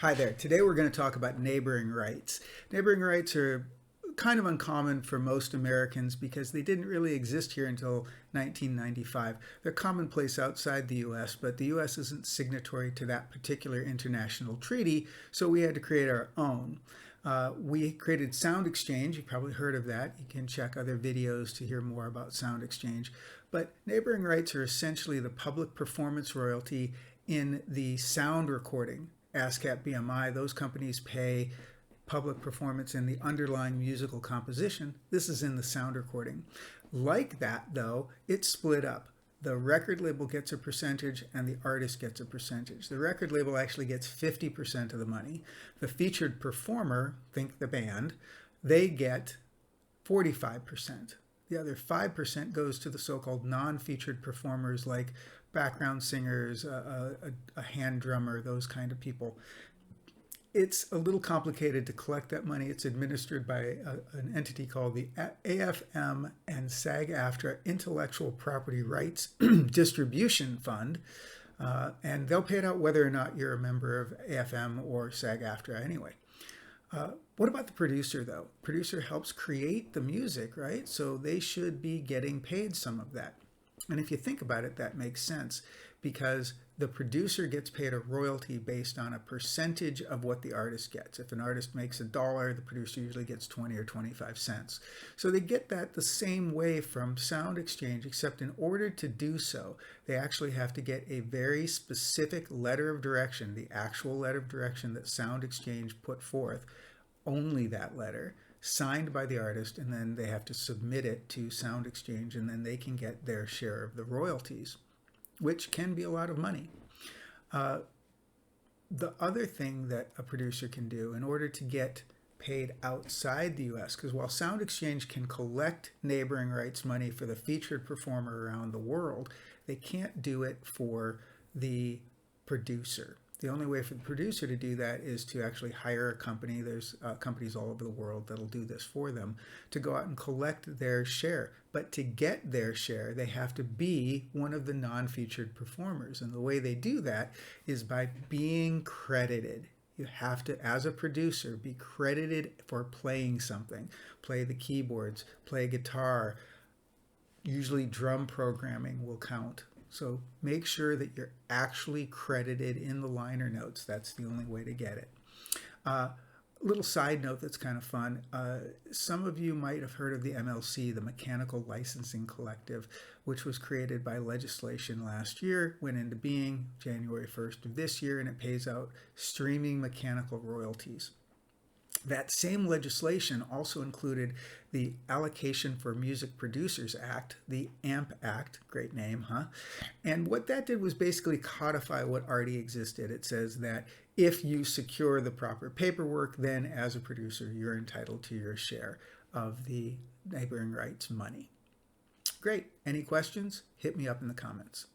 Hi there. Today we're going to talk about neighboring rights. Neighboring rights are kind of uncommon for most Americans because they didn't really exist here until 1995. They're commonplace outside the US, but the US isn't signatory to that particular international treaty, so we had to create our own. We created SoundExchange. You've probably heard of that. You can check other videos to hear more about SoundExchange. But neighboring rights are essentially the public performance royalty in the sound recording. ASCAP, BMI, those companies pay public performance in the underlying musical composition. This is in the sound recording. Like that, though, it's split up. The record label gets a percentage and the artist gets a percentage. The record label actually gets 50% of the money. The featured performer, think the band, they get 45%. The other 5% goes to the so-called non-featured performers like background singers, a hand drummer, those kind of people. It's a little complicated to collect that money. It's administered by an entity called the AFM and SAG-AFTRA Intellectual Property Rights Distribution Fund. And they'll pay it out whether or not you're a member of AFM or SAG-AFTRA anyway. What about the producer, though? Producer helps create the music, right? So they should be getting paid some of that. And if you think about it, that makes sense because the producer gets paid a royalty based on a percentage of what the artist gets. If an artist makes $1, the producer usually gets 20 or 25 cents. So they get that the same way from SoundExchange, except in order to do so, they actually have to get a very specific letter of direction, the actual letter of direction that SoundExchange put forth, only that letter, signed by the artist, and then they have to submit it to SoundExchange, and then they can get their share of the royalties, which can be a lot of money. The other thing that a producer can do in order to get paid outside the US, because while SoundExchange can collect neighboring rights money for the featured performer around the world, they can't do it for the producer. The only way for the producer to do that is to actually hire a company. There's companies all over the world that'll do this for them to go out and collect their share. But to get their share, they have to be one of the non-featured performers. And the way they do that is by being credited. You have to, as a producer, be credited for playing something. Play the keyboards, play guitar. Usually drum programming will count. So make sure that you're actually credited in the liner notes. That's the only way to get it. Little side note that's kind of fun. Some of you might have heard of the MLC, the Mechanical Licensing Collective, which was created by legislation last year, went into being January 1st of this year, and it pays out streaming mechanical royalties. That same legislation also included the Allocation for Music Producers Act, the AMP Act, great name, huh? And what that did was basically codify what already existed. It says that if you secure the proper paperwork, then as a producer, you're entitled to your share of the neighboring rights money. Great. Any questions? Hit me up in the comments.